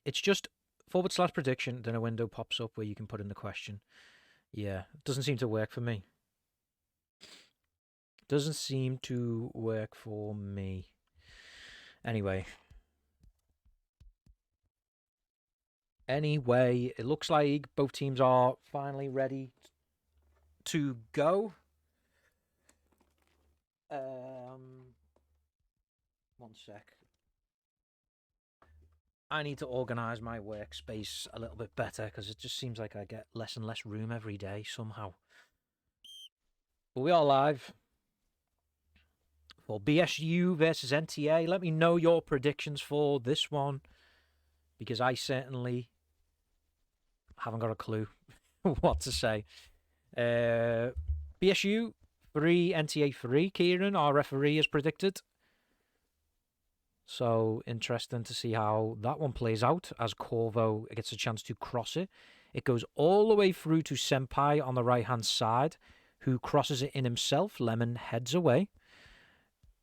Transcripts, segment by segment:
It's just /prediction, then a window pops up where you can put in the question. Yeah, it doesn't seem to work for me. Doesn't seem to work for me. Anyway. It looks like both teams are finally ready to go. One sec. I need to organise my workspace a little bit better because it just seems like I get less and less room every day somehow. But we are live for BSU versus NTA. Let me know your predictions for this one because I certainly haven't got a clue what to say. BSU 3, NTA 3. Kieran, our referee, has predicted. So interesting to see how that one plays out as Corvo gets a chance to cross it. It goes all the way through to Senpai on the right-hand side, who crosses it in himself. Lemon heads away.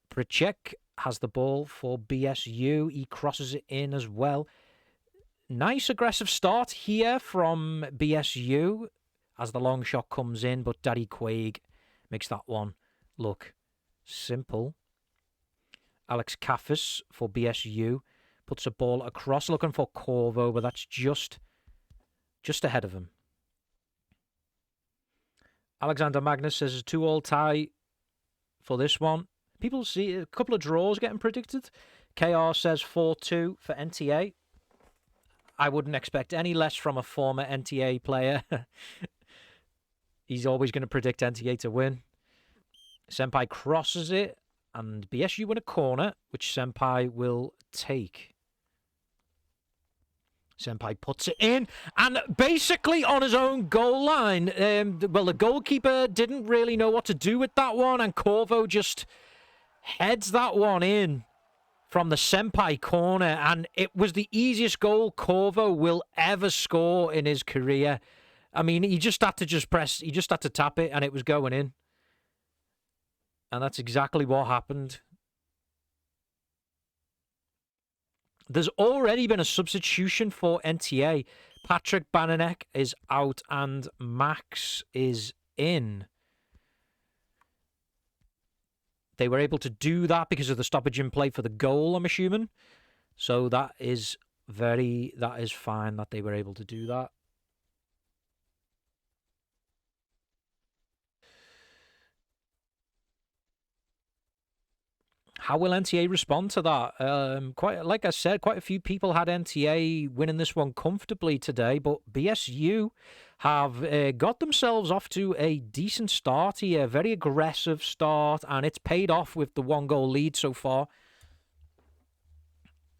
Pricek has the ball for BSU. He crosses it in as well. Nice aggressive start here from BSU as the long shot comes in, but Daddy Quaig makes that one look simple. Alex Kaffis for BSU puts a ball across, looking for Corvo, but that's just ahead of him. Alexander Magnus says a 2-all tie for this one. People see a couple of draws getting predicted. KR says 4-2 for NTA. I wouldn't expect any less from a former NTA player. He's always going to predict NTA to win. Senpai crosses it, and BSU win a corner, which Senpai will take. Senpai puts it in, and basically on his own goal line. Well, the goalkeeper didn't really know what to do with that one, and Corvo just heads that one in from the Senpai corner, and it was the easiest goal Corvo will ever score in his career. I mean, he just had to tap it, and it was going in. And that's exactly what happened. There's already been a substitution for NTA. Patrick Bananek is out and Max is in. They were able to do that because of the stoppage in play for the goal, I'm assuming. So that is fine that they were able to do that. How will NTA respond to that? Like I said, quite a few people had NTA winning this one comfortably today, but BSU have got themselves off to a decent start here, very aggressive start, and it's paid off with the 1-goal lead so far.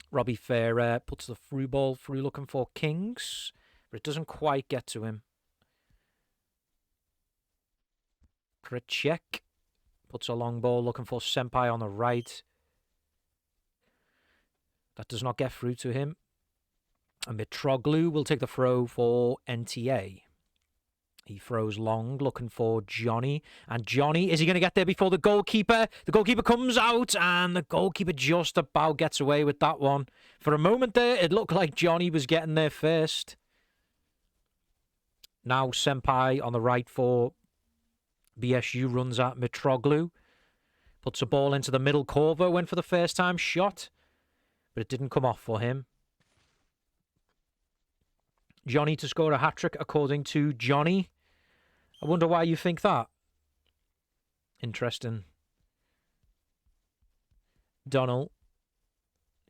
Robbie Fair puts the through ball through looking for Kings, but it doesn't quite get to him. Krachek puts a long ball looking for Senpai on the right. That does not get through to him. And Mitroglou will take the throw for NTA. He throws long, looking for Johnny. And Johnny, is he going to get there before the goalkeeper? The goalkeeper comes out, and the goalkeeper just about gets away with that one. For a moment there, it looked like Johnny was getting there first. Now Senpai on the right for BSU runs at Mitroglou. Puts a ball into the middle. Corvo went for the first time shot, but it didn't come off for him. Johnny to score a hat-trick, according to Johnny. I wonder why you think that. Interesting. Donald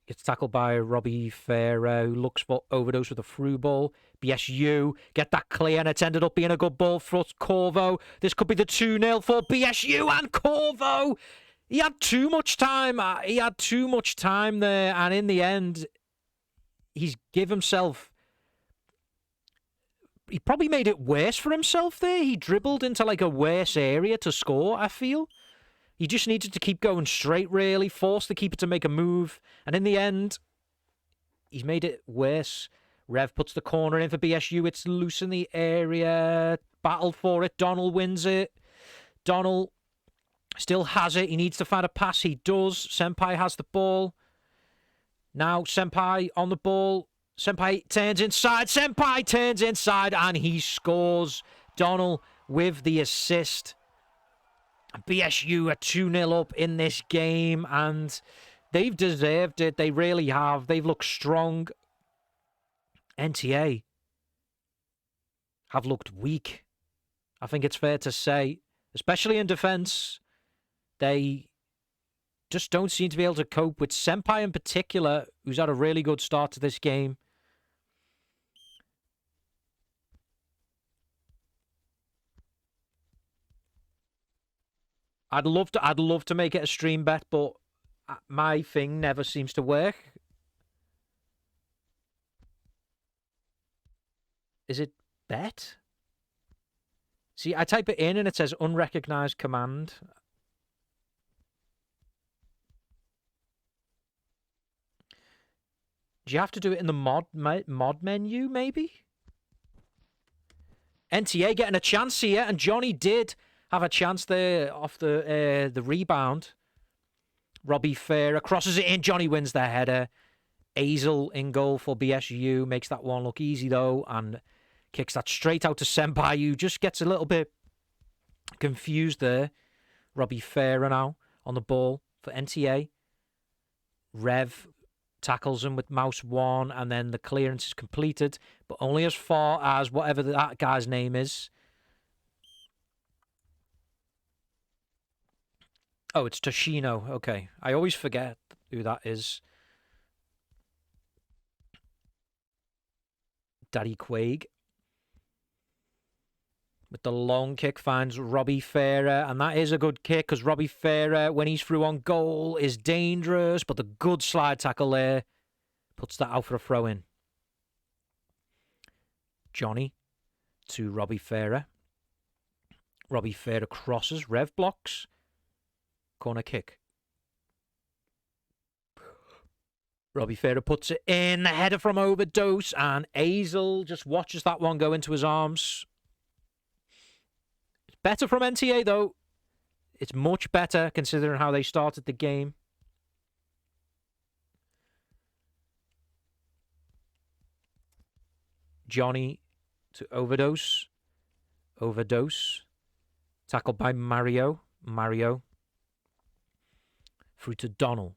gets tackled by Robbie Fair, who looks for overdose with a through ball. BSU get that clear, and it's ended up being a good ball for Corvo. This could be the 2-0 for BSU, and Corvo, he had too much time. He had too much time there, and in the end, he's give himself... He probably made it worse for himself there. He dribbled into like a worse area to score, I feel. He just needed to keep going straight, really, force the keeper to make a move. And in the end, he's made it worse. Rev puts the corner in for BSU. It's loose in the area. Battled for it. Donald wins it. Donald still has it. He needs to find a pass. He does. Senpai has the ball. Now Senpai on the ball. Senpai turns inside. Senpai turns inside and he scores. Donald with the assist. BSU are 2-0 up in this game and they've deserved it. They really have. They've looked strong. NTA have looked weak. I think it's fair to say, especially in defence, they just don't seem to be able to cope with Senpai in particular, who's had a really good start to this game. I'd love to make it a stream bet, but my thing never seems to work. Is it bet? See, I type it in and it says unrecognized command. Do you have to do it in the mod menu, maybe? NTA getting a chance here, and Johnny did have a chance there off the rebound. Robbie Farah crosses it in. Johnny wins the header. Azel in goal for BSU. Makes that one look easy, though, and kicks that straight out to Senpai, who just gets a little bit confused there. Robbie Farah now on the ball for NTA. Rev tackles him with mouse 1, and then the clearance is completed, but only as far as whatever that guy's name is. Oh, it's Toshino. Okay. I always forget who that is. Daddy Quaig. With the long kick finds Robbie Farah, and that is a good kick because Robbie Farah, when he's through on goal, is dangerous, but the good slide tackle there puts that out for a throw-in. Johnny to Robbie Farah. Robbie Farah crosses, Rev blocks. Corner kick. Robbie Farah puts it in. The header from Overdose. And Azel just watches that one go into his arms. It's better from NTA, though. It's much better considering how they started the game. Johnny to Overdose. Overdose. Tackled by Mario. Mario. Through to Donald.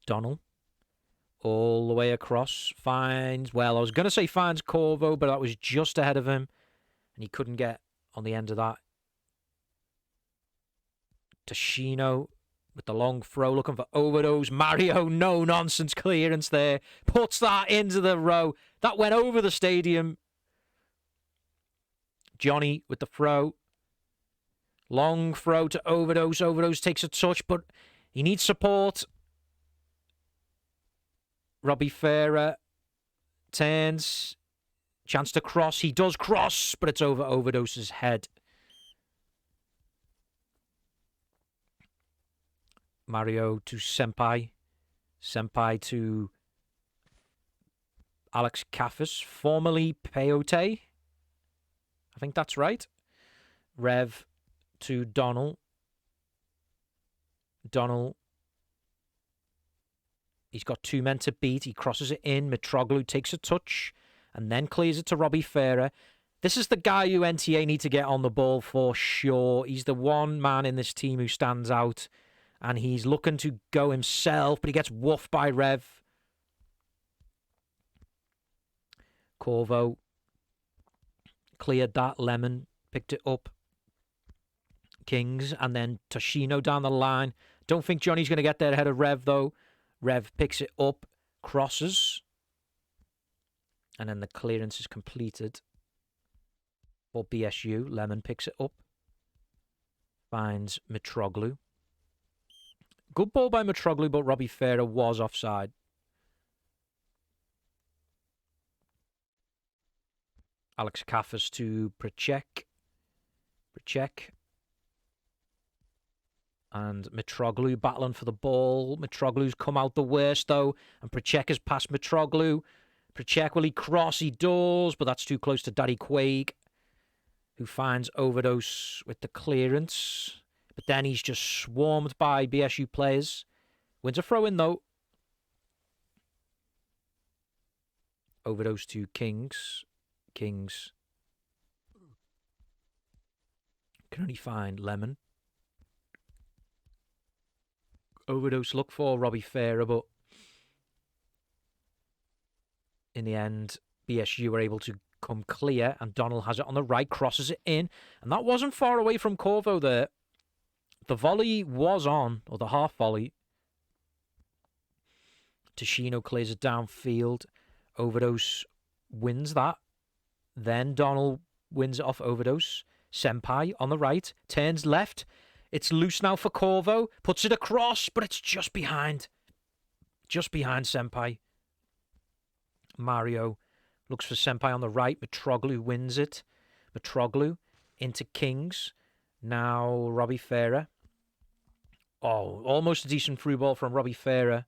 Donald. All the way across. Finds, well, I was going to say finds Corvo, but that was just ahead of him. And he couldn't get on the end of that. Toshino with the long throw looking for Overdose. Mario, no nonsense clearance there. Puts that into the row. That went over the stadium. Johnny with the throw. Long throw to Overdose. Overdose takes a touch, but he needs support. Robbie Farah turns. Chance to cross. He does cross, but it's over Overdose's head. Mario to Senpai. Senpai to Alex Kaffis, formerly Peyote. I think that's right. Rev to Donald. Donald. He's got 2 men to beat. He crosses it in. Mitroglou takes a touch and then clears it to Robbie Farah. This is the guy who NTA need to get on the ball for sure. He's the one man in this team who stands out. And he's looking to go himself, but he gets woofed by Rev. Corvo cleared that. Lemon picked it up. Kings, and then Toshino down the line. Don't think Johnny's going to get there ahead of Rev, though. Rev picks it up, crosses, and then the clearance is completed for BSU. Lemon picks it up, finds Mitroglou. Good ball by Mitroglou, but Robbie Farah was offside. Alex Kaffis to Prechek. Prechek. And Mitroglou battling for the ball. Mitroglou's come out the worst, though. And Prechek has passed Mitroglou. Prechek, will he cross? He does, but that's too close to Daddy Quaig, who finds Overdose with the clearance. But then he's just swarmed by BSU players. Wins a throw-in, though. Overdose to Kings. Kings can only find Lemon. Overdose look for Robbie Farah, but in the end, BSU were able to come clear, and Donald has it on the right, crosses it in, and that wasn't far away from Corvo there. The volley was on, or the half volley. Tashino clears it downfield. Overdose wins that. Then Donald wins it off Overdose. Senpai on the right, turns left. It's loose now for Corvo, puts it across, but it's just behind. Just behind Senpai. Mario looks for Senpai on the right. Mitroglou wins it. Mitroglou into Kings. Now Robbie Farah. Oh, almost a decent through ball from Robbie Farah.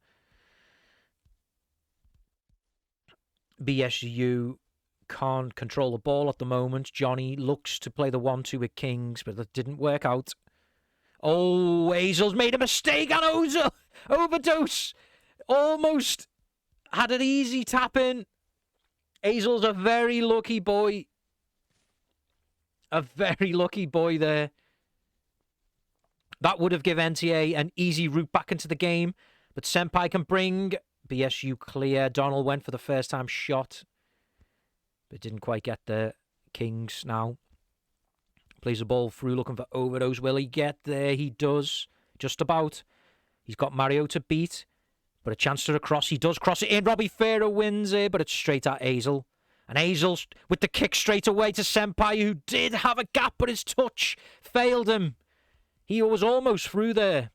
BSU can't control the ball at the moment. Johnny looks to play the 1-2 with Kings, but that didn't work out. Oh, Hazel's made a mistake on Overdose. Almost had an easy tap in. Hazel's a very lucky boy. A very lucky boy there. That would have given NTA an easy route back into the game. But Senpai can bring BSU clear. Donald went for the first time shot, but didn't quite get the Kings now. Plays the ball through, looking for Overdose. Will he get there? He does. Just about. He's got Mario to beat, but a chance to the cross. He does cross it in. Robbie Farah wins it, but it's straight at Hazel. And Hazel with the kick straight away to Senpai, who did have a gap, but his touch failed him. He was almost through there.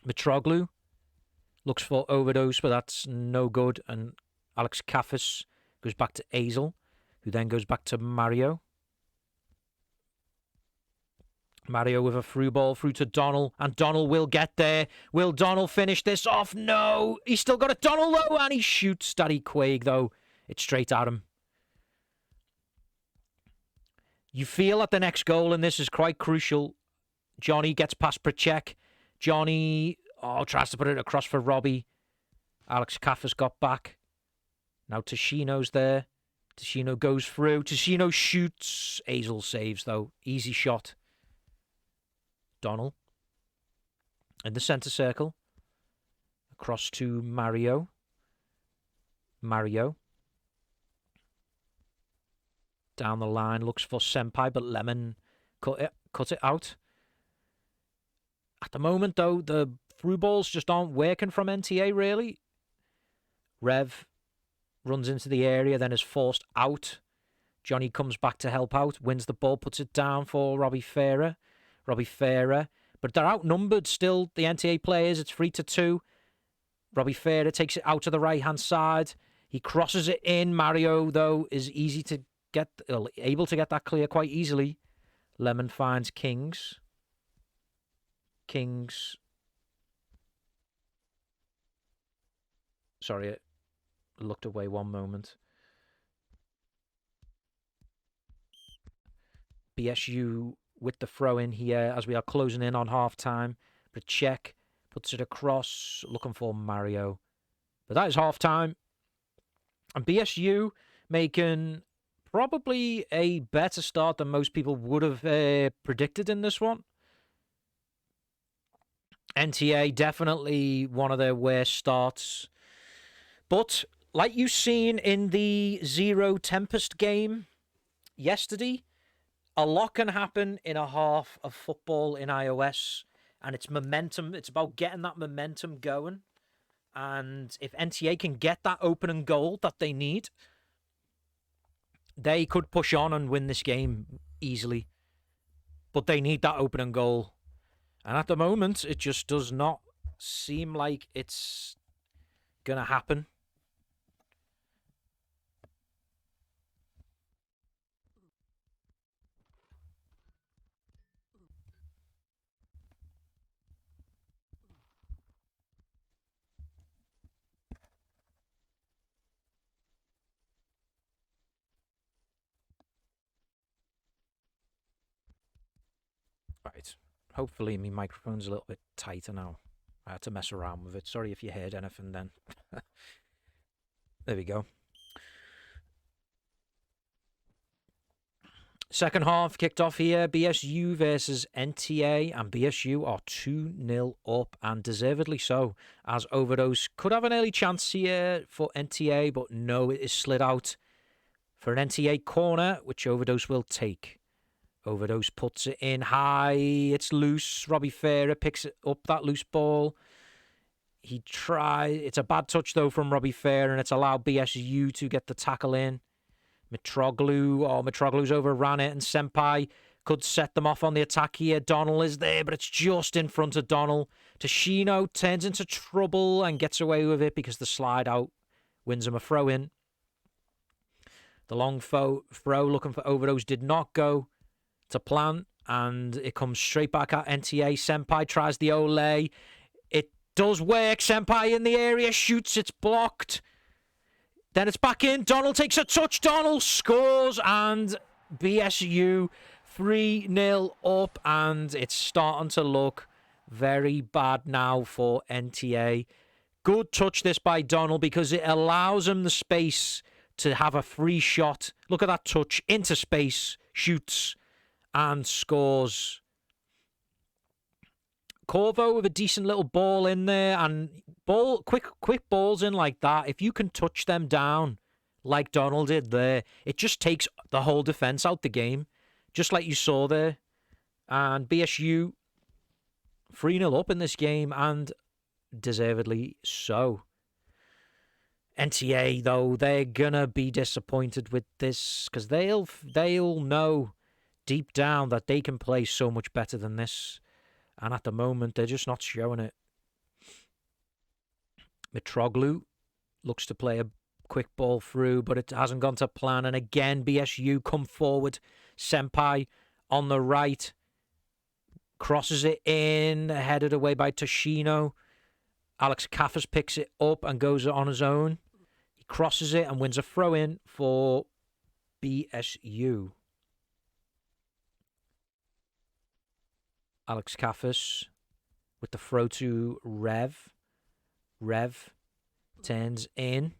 Mitroglou looks for Overdose, but that's no good. And Alex Kaffis goes back to Hazel, who then goes back to Mario. Mario with a through ball through to Donald, and Donald will get there. Will Donald finish this off? No! He's still got it. Donald, though, and he shoots Daddy Quaig, though. It's straight at him. You feel that the next goal in this is quite crucial. Johnny gets past Prachek. Johnny tries to put it across for Robbie. Alex Kaffis got back. Now Tashino's there. Tashino goes through. Tashino shoots. Hazel saves, though. Easy shot. Donald in the centre circle. Across to Mario. Mario. Down the line. Looks for Senpai, but Lemon cut it out. At the moment, though, the through balls just aren't working from NTA, really. Rev runs into the area, then is forced out. Johnny comes back to help out, wins the ball, puts it down for Robbie Farah. Robbie Farah, but they're outnumbered still, the NTA players. It's 3-2. Robbie Farah takes it out to the right-hand side. He crosses it in. Mario, though, is able to get that clear quite easily. Lemon finds Kings. Kings. Sorry, I looked away one moment. BSU with the throw in here as we are closing in on half time. Prachek puts it across, looking for Mario. But that is half time. And BSU making probably a better start than most people would have predicted in this one. NTA definitely one of their worst starts. But like you've seen in the Zero Tempest game yesterday, a lot can happen in a half of football in iOS, and it's momentum. It's about getting that momentum going. And if NTA can get that opening goal that they need, they could push on and win this game easily. But they need that opening goal. And at the moment, it just does not seem like it's going to happen. Right. Hopefully my microphone's a little bit tighter now. I had to mess around with it. Sorry if you heard anything then. There we go. Second half kicked off here. BSU versus NTA, and BSU are 2-0 up, and deservedly so, as Overdose could have an early chance here for NTA, but no, it is slid out for an NTA corner, which Overdose will take. Overdose puts it in high. It's loose. Robbie Farah picks it up, that loose ball. It's a bad touch, though, from Robbie Farah, and it's allowed BSU to get the tackle in. Mitroglu's overran it, and Senpai could set them off on the attack here. Donnell is there, but it's just in front of Donnell. Toshino turns into trouble and gets away with it because the slide out wins him a throw-in. The long throw looking for Overdose did not go to plan, and it comes straight back at NTA. Senpai tries the Ole. It does work. Senpai in the area, shoots, it's blocked. Then it's back in. Donnell takes a touch. Donnell scores, and BSU 3-0 up, and it's starting to look very bad now for NTA. Good touch this by Donnell because it allows him the space to have a free shot. Look at that touch into space, shoots, and scores. Corvo with a decent little ball in there, and quick balls in like that. If you can touch them down like Donald did there, it just takes the whole defense out the game, just like you saw there. And BSU 3-0 up in this game, and deservedly so. NTA, though, they're gonna be disappointed with this because they'll know deep down that they can play so much better than this. And at the moment, they're just not showing it. Mitroglu looks to play a quick ball through, but it hasn't gone to plan. And again, BSU come forward. Senpai on the right. Crosses it in, headed away by Toshino. Alex Kaffers picks it up and goes on his own. He crosses it and wins a throw-in for BSU. Alex Kaffers with the throw to Rev. Rev turns in.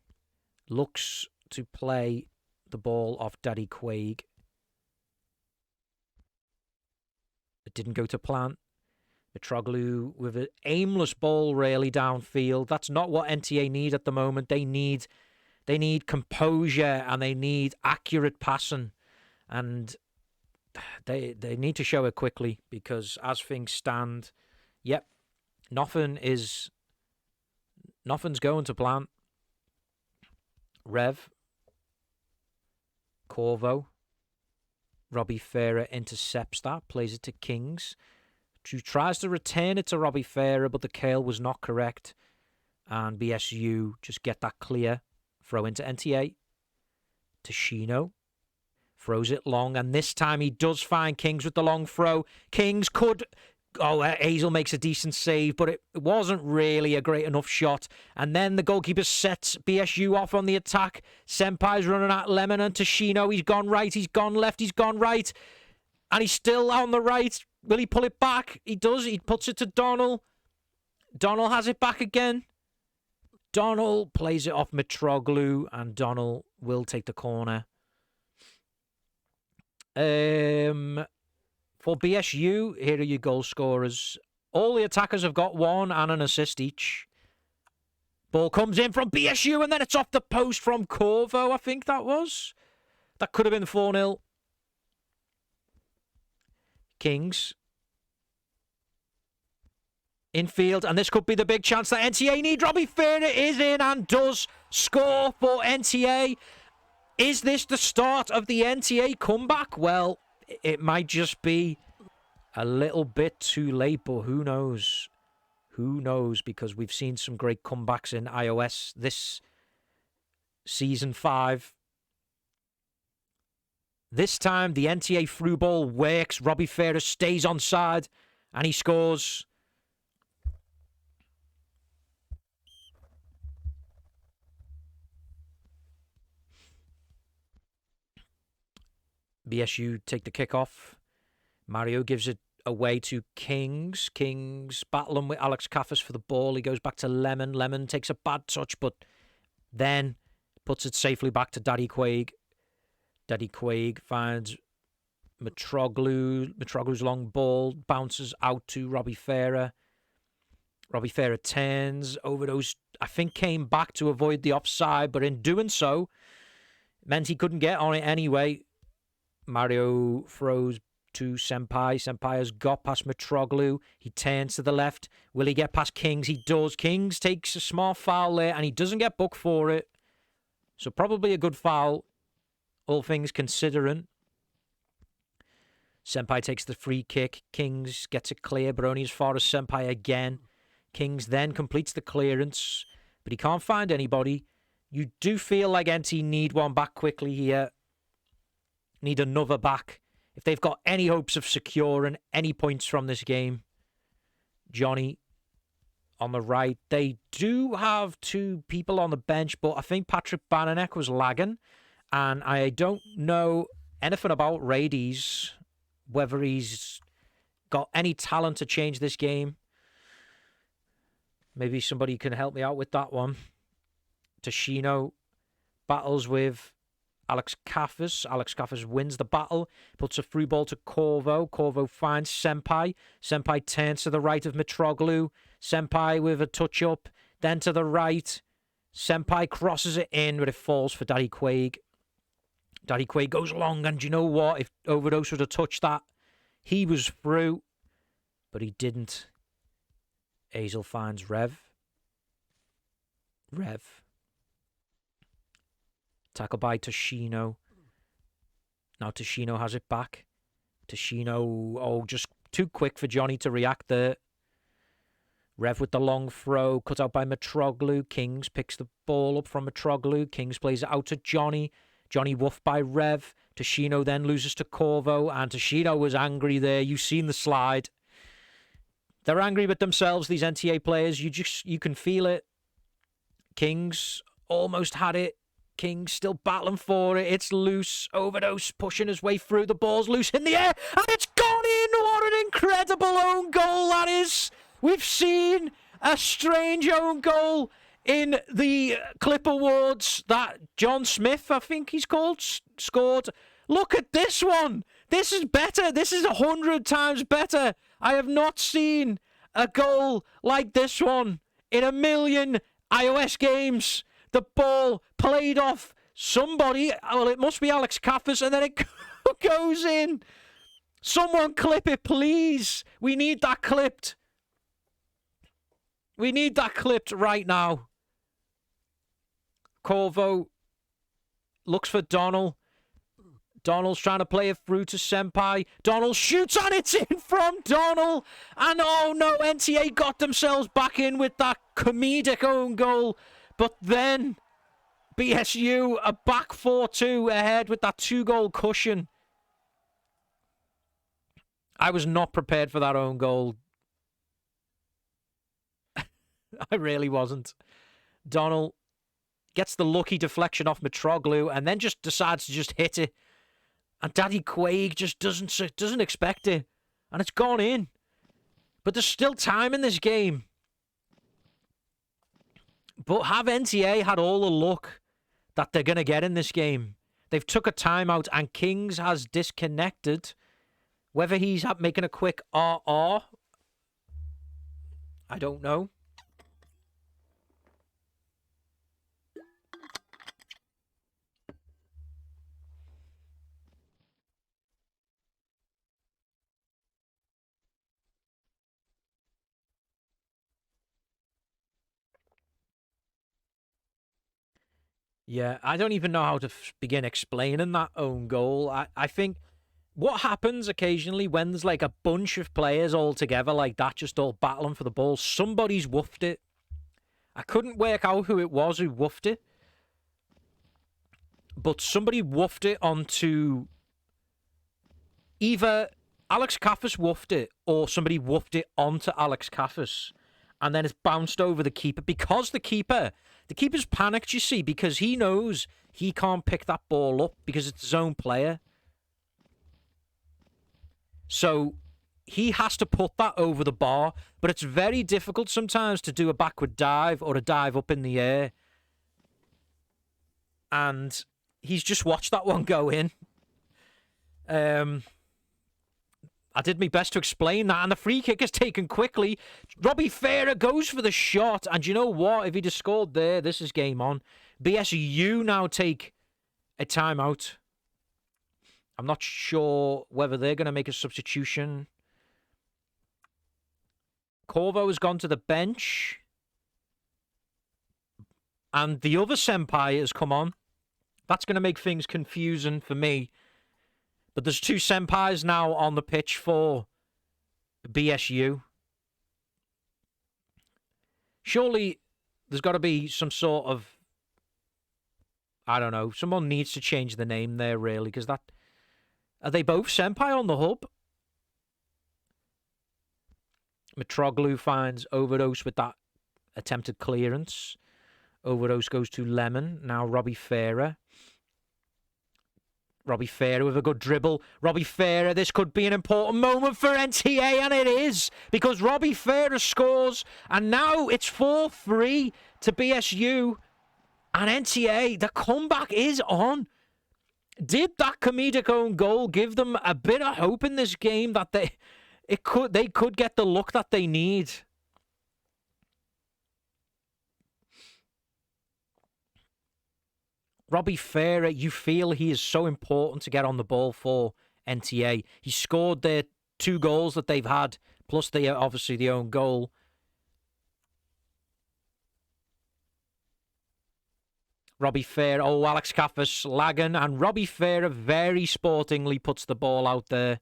Looks to play the ball off Daddy Quaig. It didn't go to plan. Mitroglu with an aimless ball really downfield. That's not what NTA need at the moment. They need composure and they need accurate passing. And they need to show it quickly because as things stand, yep, nothing's going to plan. Rev, Corvo, Robbie Farah intercepts that, plays it to Kings, who tries to return it to Robbie Farah, but the curl was not correct, and BSU just get that clear, throw into NTA. Toshino throws it long, and this time he does find Kings with the long throw. Kings could... Hazel makes a decent save, but it wasn't really a great enough shot. And then the goalkeeper sets BSU off on the attack. Senpai's running at Lemon and Toshino. He's gone right, he's gone left, he's gone right. And he's still on the right. Will he pull it back? He does. He puts it to Donnell. Donnell has it back again. Donnell plays it off Mitroglu, and Donnell will take the corner. For BSU, here are your goal scorers. All the attackers have got one and an assist each. Ball comes in from BSU, and then it's off the post from Corvo, I think that was. That could have been 4-0. Kings. Infield, and this could be the big chance that NTA need. Robbie Farah is in and does score for NTA. Is this the start of the NTA comeback? Well, it might just be a little bit too late, but who knows? Who knows? Because we've seen some great comebacks in iOS this season 5. This time, the NTA through ball works. Robbie Farah stays onside, and he scores. BSU take the kickoff. Mario gives it away to Kings. Kings battling with Alex Kaffers for the ball. He goes back to Lemon. Lemon takes a bad touch, but then puts it safely back to Daddy Quaig. Daddy Quaig finds Mitroglu's long ball bounces out to Robbie Farah. Robbie Farah turns. Overdose, I think, came back to avoid the offside, but in doing so, meant he couldn't get on it anyway. Mario throws to Senpai. Senpai has got past Mitroglu. He turns to the left. Will he get past Kings? He does. Kings takes a small foul there, and he doesn't get booked for it. So probably a good foul, all things considering. Senpai takes the free kick. Kings gets it clear, but only as far as Senpai again. Kings then completes the clearance, but he can't find anybody. You do feel like NT need one back quickly here. Need another back if they've got any hopes of securing any points from this game. Johnny on the right. They do have two people on the bench, but I think Patrick Bananek was lagging, and I don't know anything about Rades, whether he's got any talent to change this game. Maybe somebody can help me out with that one. Tashino battles with Alex Kaffers. Alex Kaffers wins the battle, puts a through ball to Corvo. Corvo finds Senpai. Senpai turns to the right of Mitroglu. Senpai with a touch-up. Then to the right. Senpai crosses it in, but it falls for Daddy Quaig. Daddy Quaig goes long, and you know what? If Overdose would have touched that, he was through, but he didn't. Hazel finds Rev. Tackle by Tashino. Now Tashino has it back. Tashino, just too quick for Johnny to react there. Rev with the long throw, cut out by Mitroglu. Kings picks the ball up from Mitroglu. Kings plays it out to Johnny. Johnny woofed by Rev. Tashino then loses to Corvo, and Tashino was angry there. You've seen the slide. They're angry with themselves, these NTA players. You can feel it. Kings almost had it. Kings still battling for it. It's loose. Overdose pushing his way through. The ball's loose in the air, and it's gone in. What an incredible own goal that is. We've seen a strange own goal in the Clip Awards that John Smith, I think he's called, scored. Look at this one. This is better. This is 100 times better. I have not seen a goal like this one in a million iOS games. The ball played off somebody. Well, it must be Alex Kaffers, and then it goes in. Someone clip it, please. We need that clipped. We need that clipped right now. Corvo looks for Donald. Donald's trying to play it through to Senpai. Donald shoots, and it's in from Donald. And oh no, NTA got themselves back in with that comedic own goal. But then BSU are back 4-2 ahead with that 2-goal cushion. I was not prepared for that own goal. I really wasn't. Donald gets the lucky deflection off Mitroglu and then just decides to just hit it. And Daddy Quaig just doesn't expect it. And it's gone in. But there's still time in this game. But have NTA had all the luck that they're going to get in this game? They've took a timeout and Kings has disconnected. Whether he's making a quick RR, I don't know. Yeah, I don't even know how to begin explaining that own goal. I think what happens occasionally when there's like a bunch of players all together like that, just all battling for the ball, somebody's woofed it. I couldn't work out who it was who woofed it, but somebody woofed it onto either Alex Kaffers woofed it or somebody woofed it onto Alex Kaffers, and then it's bounced over the keeper because the keeper's panicked, you see, because he knows he can't pick that ball up because it's his own player. So he has to put that over the bar, but it's very difficult sometimes to do a backward dive or a dive up in the air. And he's just watched that one go in. I did my best to explain that, and the free kick is taken quickly. Robbie Farah goes for the shot, and you know what? If he'd have scored there, this is game on. BSU now take a timeout. I'm not sure whether they're going to make a substitution. Corvo has gone to the bench, and the other senpai has come on. That's going to make things confusing for me. But there's two senpais now on the pitch for BSU. Surely there's got to be some sort of, I don't know, someone needs to change the name there, really, because that... Are they both senpai on the hub? Mitroglou finds Overdose with that attempted clearance. Overdose goes to Lemon. Now Robbie Farah. Robbie Farah with a good dribble. Robbie Farah, this could be an important moment for NTA, and it is, because Robbie Farah scores, and now it's 4-3 to BSU, and NTA, the comeback is on. Did that comedic own goal give them a bit of hope in this game that they could get the luck that they need? Robbie Farah, you feel he is so important to get on the ball for NTA. He scored their 2 goals that they've had, plus obviously the own goal. Robbie Farah, Alex Kaffers lagging, and Robbie Farah very sportingly puts the ball out there.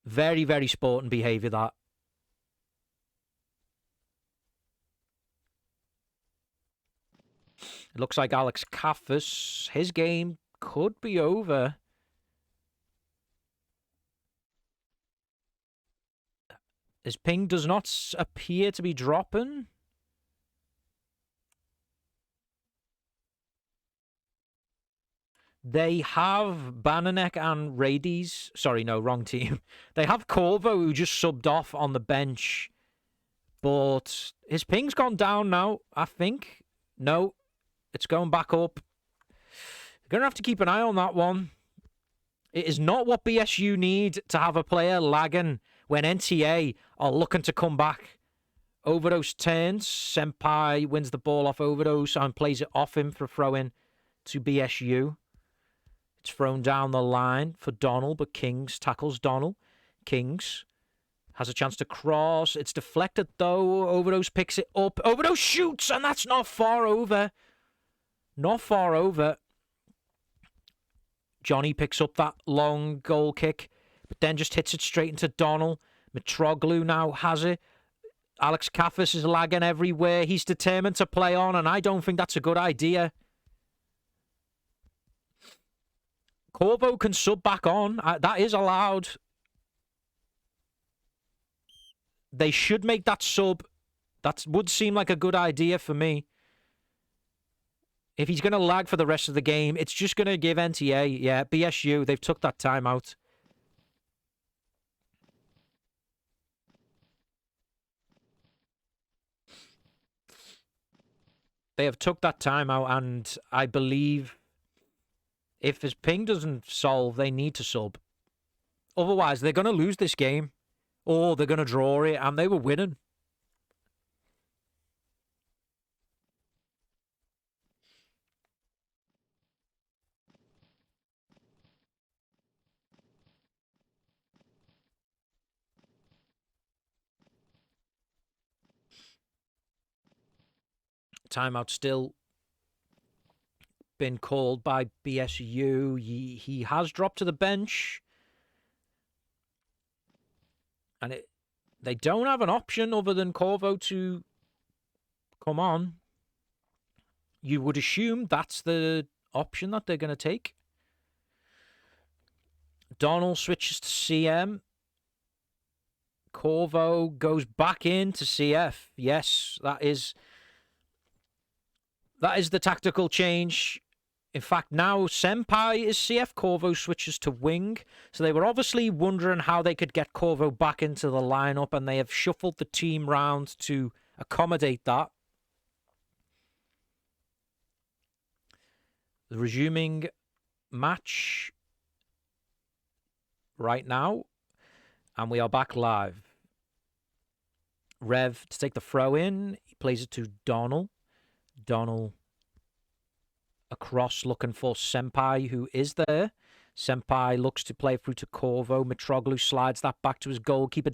Very, very sporting behaviour, that. It looks like Alex Kaffers, his game could be over. His ping does not appear to be dropping. They have Bananek and Rades. Sorry, no, wrong team. They have Corvo, who just subbed off on the bench. But his ping's gone down now, I think. No, it's going back up. You're going to have to keep an eye on that one. It is not what BSU need to have a player lagging when NTA are looking to come back. Overdose turns. Senpai wins the ball off Overdose and plays it off him for a throw-in to BSU. It's thrown down the line for Donnell, but Kings tackles Donnell. Kings has a chance to cross. It's deflected, though. Overdose picks it up. Overdose shoots, and that's not far over. Not far over. Johnny picks up that long goal kick, but then just hits it straight into Donnell. Mitroglou now has it. Alex Kaffers is lagging everywhere. He's determined to play on, and I don't think that's a good idea. Corvo can sub back on. That is allowed. They should make that sub. That would seem like a good idea for me. If he's going to lag for the rest of the game, it's just going to give NTA. Yeah, BSU, they've took that time out. They have took that time out, and I believe if his ping doesn't solve, they need to sub. Otherwise, they're going to lose this game, or they're going to draw it, and they were winning. Timeout still been called by BSU. He has dropped to the bench. And they don't have an option other than Corvo to come on. You would assume that's the option that they're going to take. Donald switches to CM. Corvo goes back into CF. Yes, that is the tactical change. In fact, now Senpai is CF. Corvo switches to wing. So they were obviously wondering how they could get Corvo back into the lineup, and they have shuffled the team round to accommodate that. The resuming match. right now. And we are back live. Rev to take the throw in. He plays it to Donald. Donald across looking for Senpai, who is there. Senpai looks to play through to Corvo. Mitroglou slides that back to his goalkeeper.